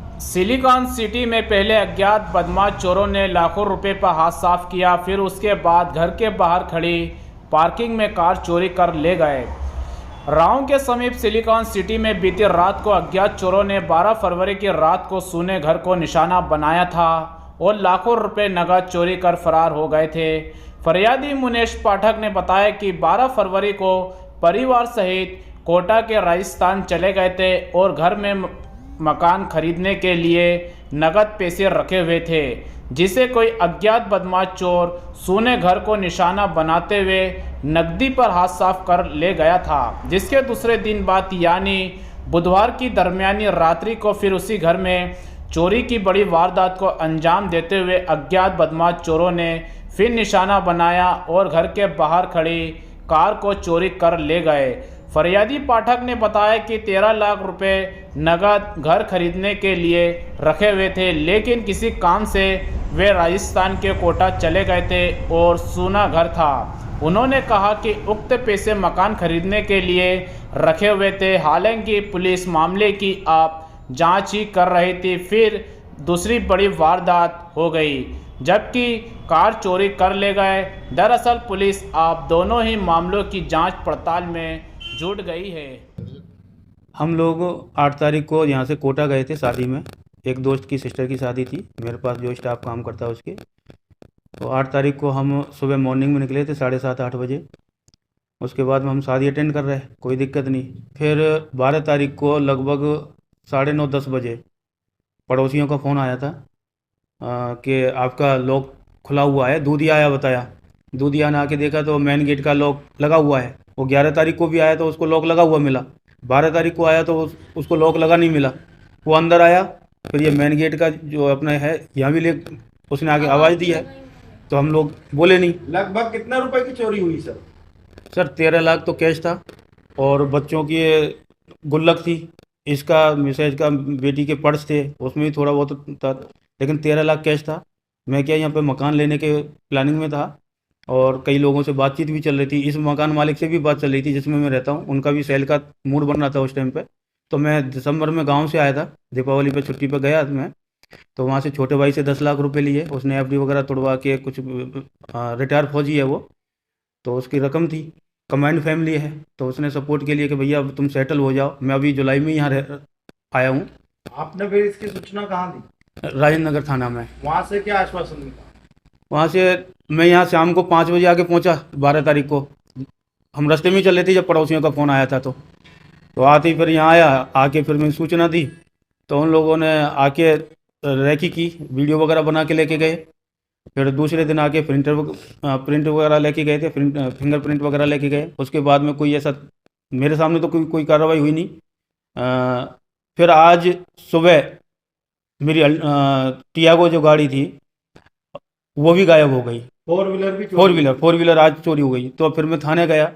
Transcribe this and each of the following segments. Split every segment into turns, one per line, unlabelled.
Silicon city में पहले अज्ञात बदमाश चोरों ने लाखों रुपए पर हाथ साफ किया, फिर उसके बाद घर के बाहर खड़ी पार्किंग में कार चोरी कर ले गए। राव के समीप सिलिकॉन सिटी में बीती रात को अज्ञात चोरों ने 12 फरवरी की रात को सूने घर को निशाना बनाया था और लाखों रुपए नकद चोरी कर फरार हो गए थे। फरियादी मुनेश पाठक ने बताया कि 12 फरवरी को परिवार सहित कोटा के राजस्थान चले गए थे और घर में मकान खरीदने के लिए नगद पैसे रखे हुए थे, जिसे कोई अज्ञात बदमाश चोर सूने घर को निशाना बनाते हुए नकदी पर हाथ साफ कर ले गया था, जिसके दूसरे दिन बाद यानी बुधवार की दरमियानी रात्रि को फिर उसी घर में चोरी की बड़ी वारदात को अंजाम देते हुए अज्ञात बदमाश चोरों ने फिर निशाना बनाया और घर के बाहर खड़ी कार को चोरी कर ले गए। फरियादी पाठक ने बताया कि 13 लाख रुपए नगद घर खरीदने के लिए रखे हुए थे, लेकिन किसी काम से वे राजस्थान के कोटा चले गए थे और सूना घर था। उन्होंने कहा कि उक्त पैसे मकान खरीदने के लिए रखे हुए थे। हालांकि पुलिस मामले की आप जांच ही कर रही थी, फिर दूसरी बड़ी वारदात हो गई जबकि कार चोरी कर ले गए। दरअसल पुलिस आप दोनों ही मामलों की जांच पड़ताल में जुट गई है।
हम लोग 8 तारीख को यहाँ से कोटा गए थे शादी में। एक दोस्त की सिस्टर की शादी थी, मेरे पास जो स्टाफ काम करता है उसके। तो 8 तारीख को हम सुबह मॉर्निंग में निकले थे 7:30-8 बजे। उसके बाद में हम शादी अटेंड कर रहे, कोई दिक्कत नहीं। फिर 12 तारीख को लगभग 9:30-10 बजे पड़ोसियों का फ़ोन आया था कि आपका लॉक खुला हुआ है, दूधिया आया बताया। दूधिया ने आके देखा तो मेन गेट का लॉक लगा हुआ है। वो 11 तारीख को भी आया तो उसको लॉक लगा हुआ मिला। 12 तारीख को आया तो उसको लॉक लगा नहीं मिला। वो अंदर आया, फिर ये मेन गेट का जो अपना है यहाँ भी ले उसने आगे आवाज़ दी है तो हम लोग बोले नहीं।
लगभग कितना रुपए की चोरी हुई सर?
सर 13 लाख तो कैश था और बच्चों की गुल्लक थी, इसका मैसेज का बेटी के पर्स थे उसमें भी थोड़ा बहुत था, लेकिन 13 लाख कैश था। मैं क्या यहाँ पे मकान लेने के प्लानिंग में था और कई लोगों से बातचीत भी चल रही थी। इस मकान मालिक से भी बात चल रही थी जिसमें मैं रहता हूँ, उनका भी सेल का मूड बन रहा था उस टाइम पे। तो मैं दिसंबर में गांव से आया था, दीपावली पे छुट्टी पे गया मैं। तो वहाँ से छोटे भाई से 10 लाख रुपए लिए, उसने एफडी वगैरह तोड़वा के, कुछ रिटायर फौजी है वो, तो उसकी रकम थी। कमांड फैमिली है तो उसने सपोर्ट के लिए कि भैया अब तुम सेटल हो जाओ। मैं अभी जुलाई में यहाँ आया हूँ।
आपने फिर इसकी सूचना कहाँ दी?
राजेंद्र नगर थाना में।
वहाँ से क्या आश्वासन मिला?
वहाँ से मैं यहाँ शाम को 5 बजे आके पहुँचा 12 तारीख को। हम रास्ते में चल रहे थे जब पड़ोसियों का फ़ोन आया था। तो आते ही फिर यहाँ आया, आके फिर मैंने सूचना दी तो उन लोगों ने आके रेकी की, वीडियो वगैरह बना के लेके गए। फिर दूसरे दिन आके प्रिंट वगैरह लेके गए थे, फिंगरप्रिंट वगैरह लेके गए। उसके बाद में कोई ऐसा मेरे सामने तो कोई कार्रवाई हुई नहीं। फिर आज सुबह मेरी टियागो जो गाड़ी थी वो भी गायब हो गई। फोर व्हीलर आज चोरी हो गई। तो फिर मैं थाने गया,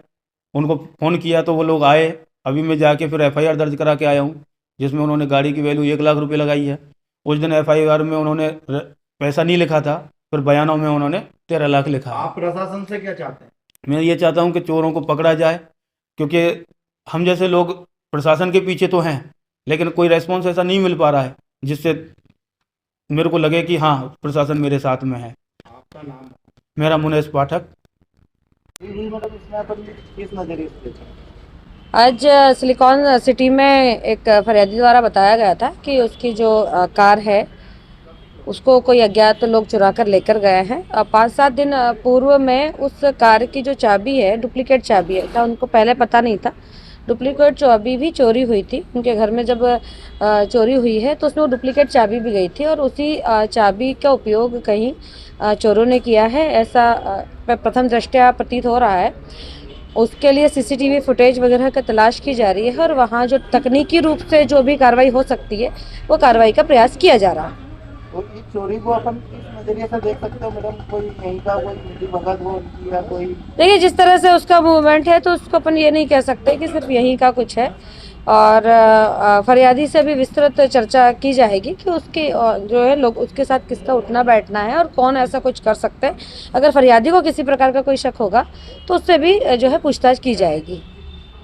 उनको फ़ोन किया तो वो लोग आए। अभी मैं जाके फिर FIR दर्ज करा के आया हूँ, जिसमें उन्होंने गाड़ी की वैल्यू 1 लाख रुपए लगाई है। उस दिन FIR में उन्होंने पैसा नहीं लिखा था, फिर बयानों में उन्होंने 13 लाख लिखा।
आप प्रशासन से क्या चाहते हैं?
मैं ये चाहता हूँ कि चोरों को पकड़ा जाए, क्योंकि हम जैसे लोग प्रशासन के पीछे तो हैं, लेकिन कोई रेस्पॉन्स ऐसा नहीं मिल पा रहा है जिससे मेरे को लगे कि हाँ प्रशासन मेरे साथ में है।
आपका नाम?
मेरा मुनेश पाठक।
आज सिलिकॉन सिटी में एक फरियादी द्वारा बताया गया था कि उसकी जो कार है उसको कोई अज्ञात लोग चुरा कर लेकर गए हैं। 5-7 दिन पूर्व में उस कार की जो चाबी है, डुप्लीकेट चाबी है, था उनको पहले पता नहीं था। डुप्लीकेट चाबी भी चोरी हुई थी उनके घर में। जब चोरी हुई है तो उसमें वो डुप्लीकेट चाबी भी गई थी और उसी चाबी का उपयोग कहीं चोरों ने किया है, ऐसा प्रथम दृष्टया प्रतीत हो रहा है। उसके लिए CCTV फुटेज वगैरह का तलाश की जा रही है और वहाँ जो तकनीकी रूप से जो भी कार्रवाई हो सकती है वो कार्रवाई का प्रयास किया जा रहा है।
तो इस चोरी को अपन किस नजरिए से देख सकते हो मैडम? कोई यहीं का कोई मिली भगत हो उनकी या कोई?
देखिए, जिस तरह से उसका मूवमेंट है तो उसको अपन ये नहीं कह सकते कि सिर्फ यहीं का कुछ है। और फरियादी से भी विस्तृत चर्चा की जाएगी कि उसकी जो है लोग उसके साथ किसका उठना बैठना है और कौन ऐसा कुछ कर सकते हैं। अगर फरियादी को किसी प्रकार का कोई शक होगा तो उससे भी जो है पूछताछ की जाएगी।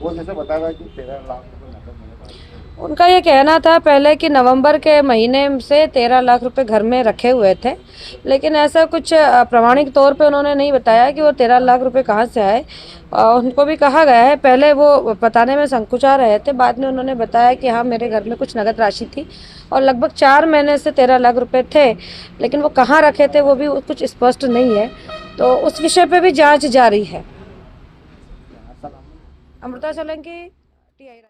वो जैसे बताया कि 13 लाख रुपए नकद मिले।
उनका ये कहना था पहले कि नवंबर के महीने से 13 लाख रुपए घर में रखे हुए थे, लेकिन ऐसा कुछ प्रामाणिक तौर पे उन्होंने नहीं बताया कि वो 13 लाख रुपए कहाँ से आए। उनको भी कहा गया है, पहले वो बताने में संकुचा रहे थे, बाद में उन्होंने बताया कि हाँ मेरे घर में कुछ नगद राशि थी और लगभग 4 महीने से 13 लाख रुपए थे, लेकिन वो कहाँ रखे थे वो भी कुछ स्पष्ट नहीं है। तो उस विषय पे भी जाँच जारी है। अमृता सोलंकी, TI